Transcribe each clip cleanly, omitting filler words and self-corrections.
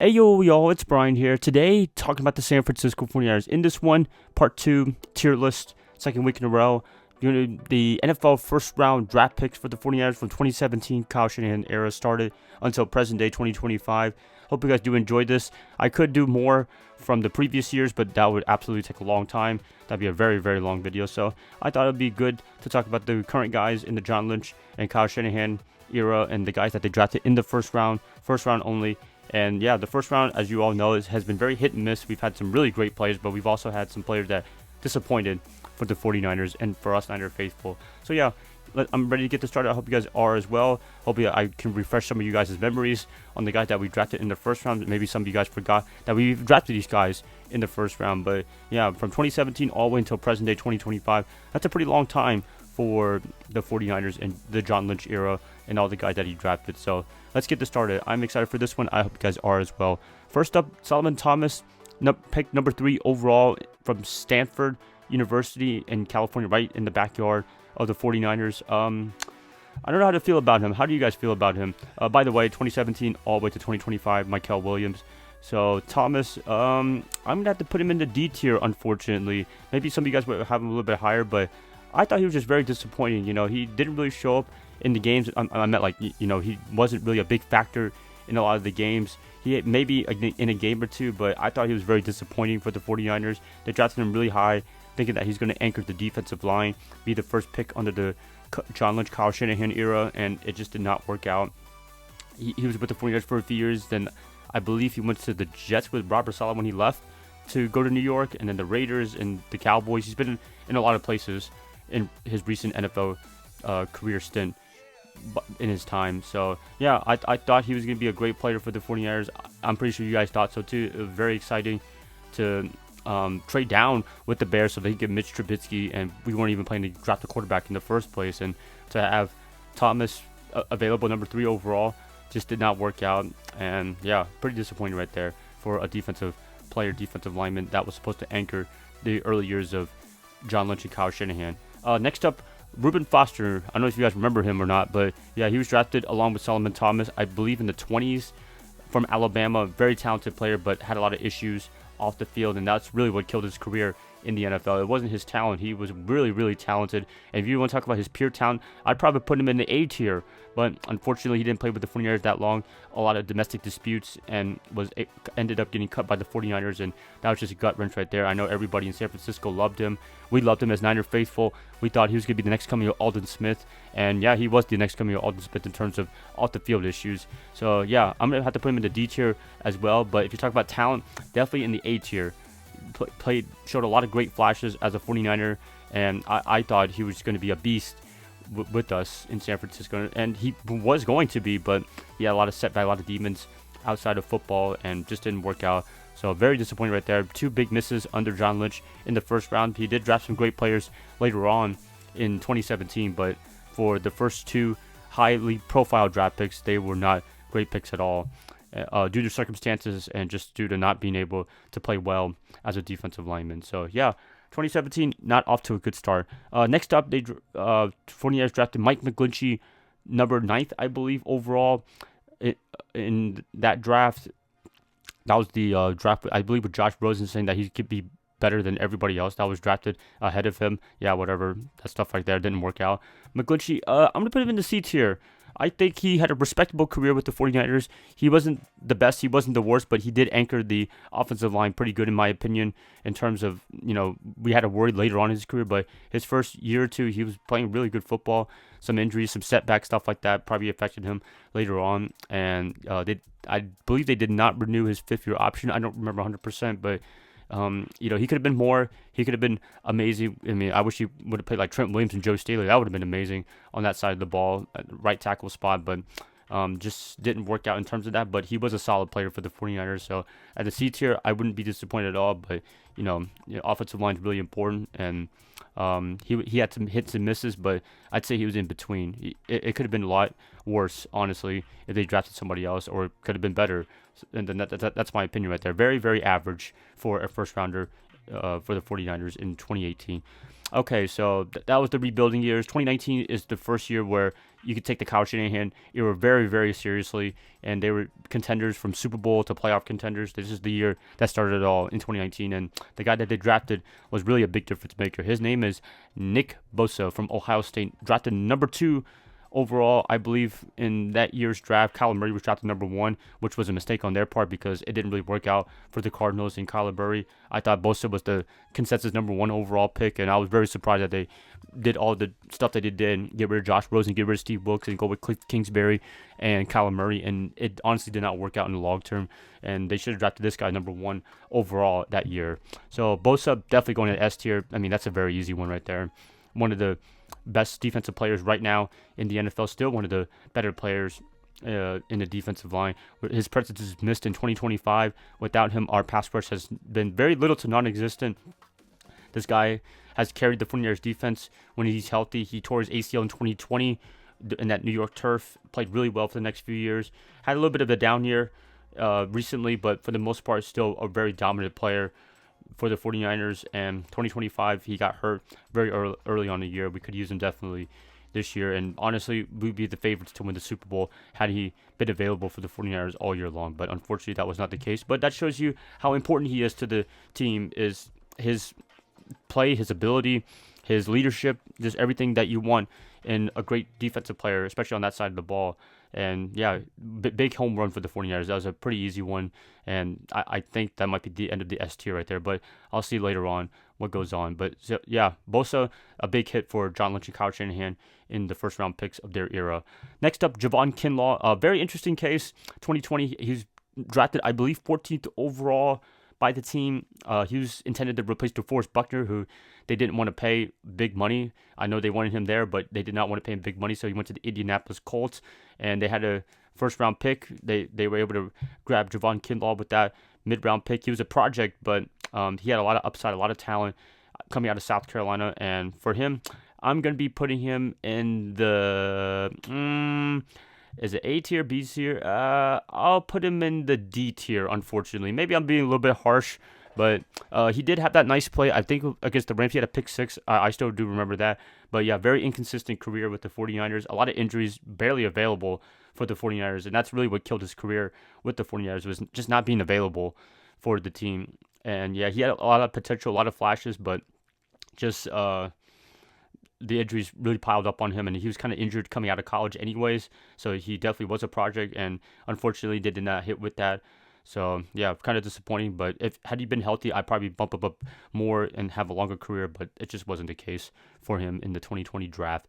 Hey yo, y'all, it's Brian here. Today, talking about the San Francisco 49ers. In this one, part 2, tier list, second week in a row. The NFL first round draft picks for the 49ers from 2017 Kyle Shanahan era started until present day 2025. Hope you guys do enjoy this. I could do more from the previous years, but that would absolutely take a long time. That'd be a very, very long video. So I thought it'd be good to talk about the current guys in the John Lynch and Kyle Shanahan era and the guys that they drafted in the first round only. And yeah, the first round, as you all know, has been very hit and miss. We've had some really great players, but we've also had some players that disappointed for the 49ers and for us Niner faithful. So yeah, I'm ready to get this started. I hope you guys are as well. Hopefully I can refresh some of you guys' memories on the guys that we drafted in the first round. Maybe some of you guys forgot that we drafted these guys in the first round. But yeah, from 2017 all the way until present day 2025, that's a pretty long time for the 49ers and the John Lynch era and all the guys that he drafted. So let's get this started. I'm excited for this one. I hope you guys are as well. First up, Solomon Thomas, pick number 3 overall from Stanford University in California, right in the backyard of the 49ers. I don't know how to feel about him. How do you guys feel about him? By the way, 2017 all the way to 2025, Michael Williams. So Thomas, I'm going to have to put him in the D tier, unfortunately. Maybe some of you guys would have him a little bit higher, but I thought he was just very disappointing. He didn't really show up in the games. I meant he wasn't really a big factor in a lot of the games. He had maybe in a game or two, but I thought he was very disappointing for the 49ers. They drafted him really high, thinking that he's going to anchor the defensive line, be the first pick under the John Lynch, Kyle Shanahan era, and it just did not work out. He was with the 49ers for a few years. Then I believe he went to the Jets with Robert Saleh when he left to go to New York, and then the Raiders and the Cowboys. He's been in a lot of places in his recent NFL career stint in his time. So yeah, I thought he was going to be a great player for the 49ers. I'm pretty sure you guys thought so too. It was very exciting to trade down with the Bears so they could get Mitch Trubisky, and we weren't even planning to draft the quarterback in the first place. And to have Thomas available number 3 overall just did not work out. And yeah, pretty disappointing right there for a defensive player, defensive lineman that was supposed to anchor the early years of John Lynch and Kyle Shanahan. Next up, Reuben Foster. I don't know if you guys remember him or not, but yeah, he was drafted along with Solomon Thomas, I believe in the 20s from Alabama. Very talented player, but had a lot of issues off the field, and that's really what killed his career in the NFL. It wasn't his talent. He was really, really talented. And if you want to talk about his pure talent, I'd probably put him in the A tier. But unfortunately, he didn't play with the 49ers that long. A lot of domestic disputes, and ended up getting cut by the 49ers. And that was just a gut wrench right there. I know everybody in San Francisco loved him. We loved him as Niner faithful. We thought he was going to be the next coming of Aldon Smith. And yeah, he was the next coming of Aldon Smith in terms of off the field issues. So yeah, I'm going to have to put him in the D tier as well. But if you talk about talent, definitely in the A tier. Showed a lot of great flashes as a 49er, and I thought he was going to be a beast with us in San Francisco, and he was going to be, but he had a lot of setback, a lot of demons outside of football, and just didn't work out. So very disappointing right there. 2 big misses under John Lynch in the first round. He did draft some great players later on in 2017, but for the first 2 highly profile draft picks, they were not great picks at all. Due to circumstances and just due to not being able to play well as a defensive lineman. So yeah, 2017 not off to a good start. Next up, 49ers drafted Mike McGlinchey, number 9th, I believe, overall in that draft. That was the draft, I believe, with Josh Rosen saying that he could be better than everybody else that was drafted ahead of him. Yeah, whatever. That stuff right there didn't work out. McGlinchey, I'm going to put him in the C tier. I think he had a respectable career with the 49ers. He wasn't the best, he wasn't the worst, but he did anchor the offensive line pretty good in my opinion in terms of, we had a worry later on in his career, but his first year or two, he was playing really good football. Some injuries, some setbacks, stuff like that probably affected him later on. And I believe they did not renew his 5th-year option. I don't remember 100%, but he could have been more. He could have been amazing. I mean, I wish he would have played like Trent Williams and Joe Staley. That would have been amazing on that side of the ball, at the right tackle spot, but just didn't work out in terms of that. But he was a solid player for the 49ers. So at the C tier, I wouldn't be disappointed at all. But, offensive line is really important. And he had some hits and misses, but I'd say he was in between. It could have been a lot worse, honestly, if they drafted somebody else, or it could have been better. And then that's my opinion right there. Very, very average for a first rounder for the 49ers in 2018. Okay, so that was the rebuilding years. 2019 is the first year where you could take the Kyle Shanahan era very, very seriously, and they were contenders from Super Bowl to playoff contenders. This is the year that started it all in 2019, and the guy that they drafted was really a big difference maker. His name is Nick Bosa from Ohio State, drafted number 2 overall, I believe, in that year's draft. Kyler Murray was drafted number 1, which was a mistake on their part because it didn't really work out for the Cardinals and Kyler Murray. I thought Bosa was the consensus number 1 overall pick, and I was very surprised that they did all the stuff that they did, get rid of Josh Rosen, get rid of Steve Wilkes, and go with Cliff Kingsbury and Kyler Murray, and it honestly did not work out in the long term, and they should have drafted this guy number 1 overall that year. So Bosa definitely going to S tier. I mean, that's a very easy one right there. One of the best defensive players right now in the NFL, still one of the better players in the defensive line. His presence is missed in 2025. Without him, our pass rush has been very little to non-existent. This guy has carried the 49ers defense when he's healthy. He tore his ACL in 2020 in that New York turf, played really well for the next few years. Had a little bit of a down year recently, but for the most part, still a very dominant player for the 49ers. And 2025, he got hurt very early on the year. We could use him definitely this year, and honestly, we'd be the favorites to win the Super Bowl had he been available for the 49ers all year long. But unfortunately, that was not the case. But that shows you how important he is to the team, is his play, his ability, his leadership, just everything that you want in a great defensive player, especially on that side of the ball. And yeah, big home run for the 49ers. That was a pretty easy one, and I think that might be the end of the S tier right there, but I'll see later on what goes on. But so, yeah, Bosa, a big hit for John Lynch and Kyle Shanahan in the first round picks of their era. Next up, Javon Kinlaw, a very interesting case. 2020, he's drafted, I believe, 14th overall by the team. He was intended to replace DeForest Buckner, who they didn't want to pay big money. I know they wanted him there, but they did not want to pay him big money, so he went to the Indianapolis Colts, and they had a first-round pick. They were able to grab Javon Kinlaw with that mid-round pick. He was a project, but he had a lot of upside, a lot of talent coming out of South Carolina, and for him, I'm going to be putting him in the... is it A tier, B tier? I'll put him in the D tier, unfortunately. Maybe I'm being a little bit harsh, but he did have that nice play. I think against the Rams, he had a pick 6. I still do remember that. But yeah, very inconsistent career with the 49ers. A lot of injuries, barely available for the 49ers. And that's really what killed his career with the 49ers, was just not being available for the team. And yeah, he had a lot of potential, a lot of flashes, but just... the injuries really piled up on him, and he was kind of injured coming out of college anyways, so he definitely was a project, and unfortunately they did not hit with that. So yeah, kind of disappointing, but had he been healthy, I'd probably bump him up more and have a longer career, but it just wasn't the case for him in the 2020 draft.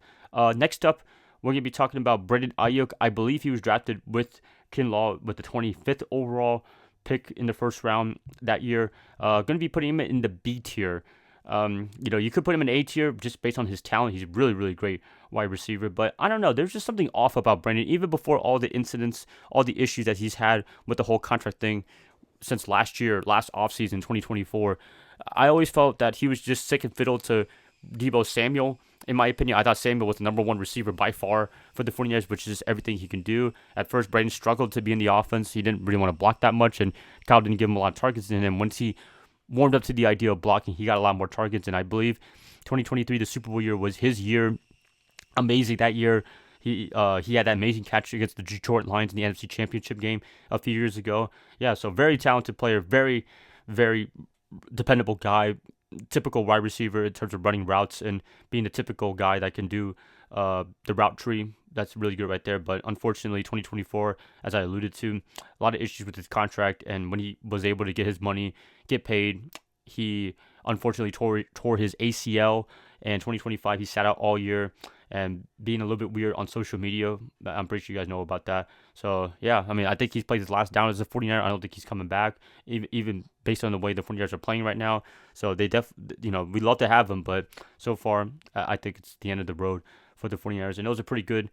Next up, we're going to be talking about Brandon Aiyuk. I believe he was drafted with Kinlaw with the 25th overall pick in the first round that year. Going to be putting him in the B tier. You could put him in A tier just based on his talent. He's really, really great wide receiver. But I don't know. There's just something off about Brandon, even before all the incidents, all the issues that he's had with the whole contract thing since last offseason, 2024. I always felt that he was just sick and fiddle to Deebo Samuel. In my opinion, I thought Samuel was the number 1 receiver by far for the 49ers, which is everything he can do. At first, Brandon struggled to be in the offense. He didn't really want to block that much, and Kyle didn't give him a lot of targets. And then once he warmed up to the idea of blocking, he got a lot more targets, and I believe 2023, the Super Bowl year, was his year. Amazing that year. He had that amazing catch against the Detroit Lions in the NFC Championship game a few years ago. Yeah, so very talented player, very, very dependable guy, typical wide receiver in terms of running routes and being the typical guy that can do the route tree. That's really good right there. But unfortunately, 2024, as I alluded to, a lot of issues with his contract. And when he was able to get his money, get paid, he unfortunately tore his ACL. And 2025, he sat out all year and being a little bit weird on social media. I'm pretty sure you guys know about that. So, yeah, I mean, I think he's played his last down as a 49er. I don't think he's coming back, even based on the way the 49ers are playing right now. So, they we'd love to have him, but so far, I think it's the end of the road for the 49ers. And it was a pretty good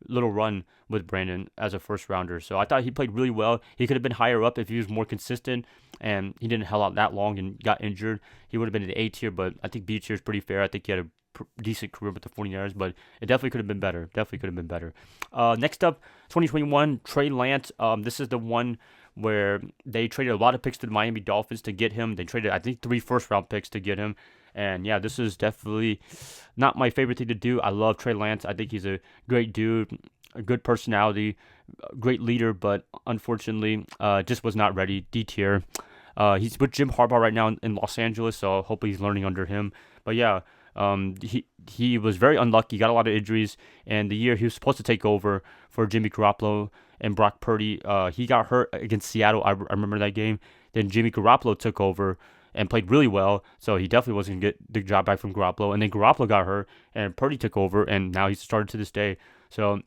little run with Brandon as a first rounder. So I thought he played really well. He could have been higher up if he was more consistent and he didn't held out that long and got injured. He would have been in the A tier, but I think B tier is pretty fair. I think he had a decent career with the 49ers, but it definitely could have been better. Next up, 2021, Trey Lance. This is the one where they traded a lot of picks to the Miami Dolphins to get him. They traded, I think, 3 first-round picks to get him. And yeah, this is definitely not my favorite thing to do. I love Trey Lance. I think he's a great dude, a good personality, a great leader, but unfortunately, just was not ready. D tier. He's with Jim Harbaugh right now in Los Angeles, so hopefully he's learning under him. But yeah, he was very unlucky. Got a lot of injuries, and the year he was supposed to take over for Jimmy Garoppolo and Brock Purdy, he got hurt against Seattle. I remember that game. Then Jimmy Garoppolo took over and played really well, so he definitely wasn't going to get the job back from Garoppolo. And then Garoppolo got hurt, and Purdy took over, and now he's started to this day. So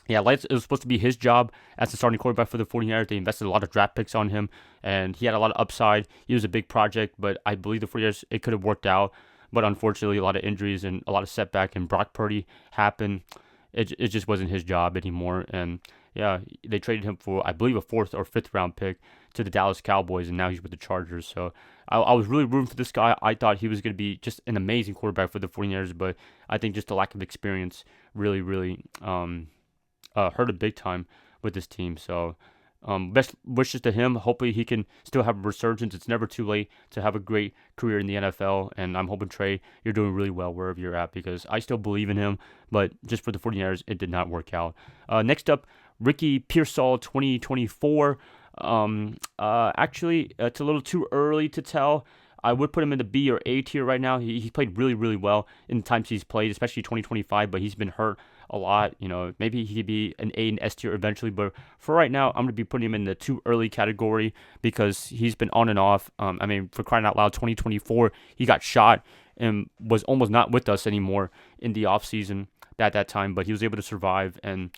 yeah, Lance, it was supposed to be his job as the starting quarterback for the 49ers. They invested a lot of draft picks on him, and he had a lot of upside. He was a big project, but I believe the 49ers, it could have worked out. But unfortunately, a lot of injuries and a lot of setback, and Brock Purdy happened. It just wasn't his job anymore. And yeah, they traded him for, I believe, a 4th or 5th round pick to the Dallas Cowboys, and now he's with the Chargers. So I was really rooting for this guy. I thought he was going to be just an amazing quarterback for the 49ers, but I think just the lack of experience really hurt a big time with this team. So best wishes to him. Hopefully he can still have a resurgence. It's never too late to have a great career in the NFL, and I'm hoping, Trey, you're doing really well wherever you're at, because I still believe in him, but just for the 49ers, it did not work out. Next up, Ricky Pearsall, 2024. Actually, it's a little too early to tell. I would put him in the B or A tier right now. He played really well in the times he's played, especially 2025, but he's been hurt a lot. Maybe he could be an A and S tier eventually, but for right now, I'm going to be putting him in the too early category because he's been on and off. For crying out loud, 2024, he got shot and was almost not with us anymore in the offseason at that time, but he was able to survive and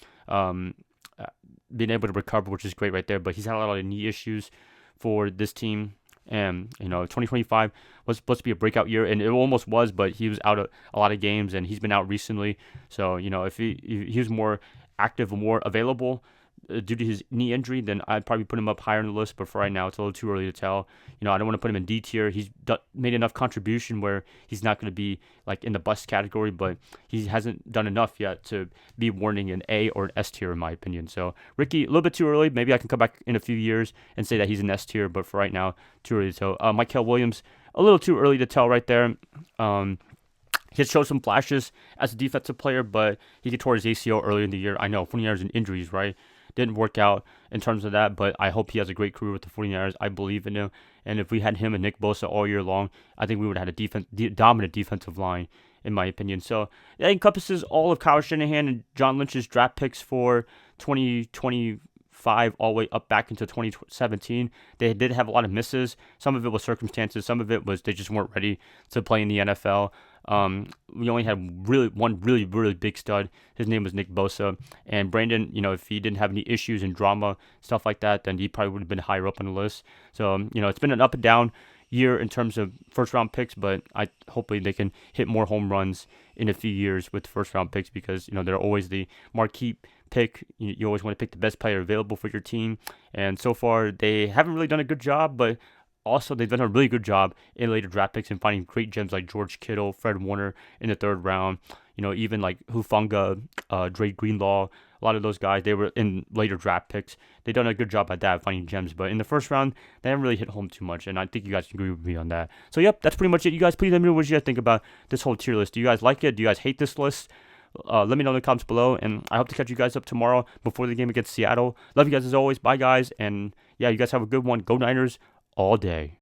being able to recover, which is great right there. But he's had a lot of knee issues for this team. And 2025 was supposed to be a breakout year, and it almost was, but he was out of a lot of games, and he's been out recently. So if he was more active and more available due to his knee injury, then I'd probably put him up higher on the list. But for right now, it's a little too early to tell. I don't want to put him in D tier. He's made enough contribution where he's not going to be like in the bust category, but he hasn't done enough yet to be warranting an A or an S tier, in my opinion. So Ricky, a little bit too early. Maybe I can come back in a few years and say that he's an S tier, but for right now, too early to tell. Michael Williams, a little too early to tell right there. He had showed some flashes as a defensive player, but he tore his ACL earlier in the year. I know, 49ers and injuries, right? Didn't work out in terms of that, but I hope he has a great career with the 49ers. I believe in him. And if we had him and Nick Bosa all year long, I think we would have had a dominant defensive line, in my opinion. So that encompasses all of Kyle Shanahan and John Lynch's draft picks for 2025 all the way up back into 2017. They did have a lot of misses. Some of it was circumstances. Some of it was they just weren't ready to play in the NFL. We only had one really big stud. His name was Nick Bosa. And Brandon, if he didn't have any issues and drama, stuff like that, then he probably would have been higher up on the list. So, it's been an up and down year in terms of first round picks, but hopefully they can hit more home runs in a few years with first round picks because, they're always the marquee pick. You always want to pick the best player available for your team. And so far, they haven't really done a good job, but also, they've done a really good job in later draft picks and finding great gems like George Kittle, Fred Warner in the 3rd round. Even like Hufanga, Dre Greenlaw, a lot of those guys, they were in later draft picks. They've done a good job at that, finding gems. But in the 1st round, they haven't really hit home too much. And I think you guys can agree with me on that. So, yep, that's pretty much it. You guys, please let me know what you guys think about this whole tier list. Do you guys like it? Do you guys hate this list? Let me know in the comments below. And I hope to catch you guys up tomorrow before the game against Seattle. Love you guys as always. Bye, guys. And, yeah, you guys have a good one. Go Niners all day.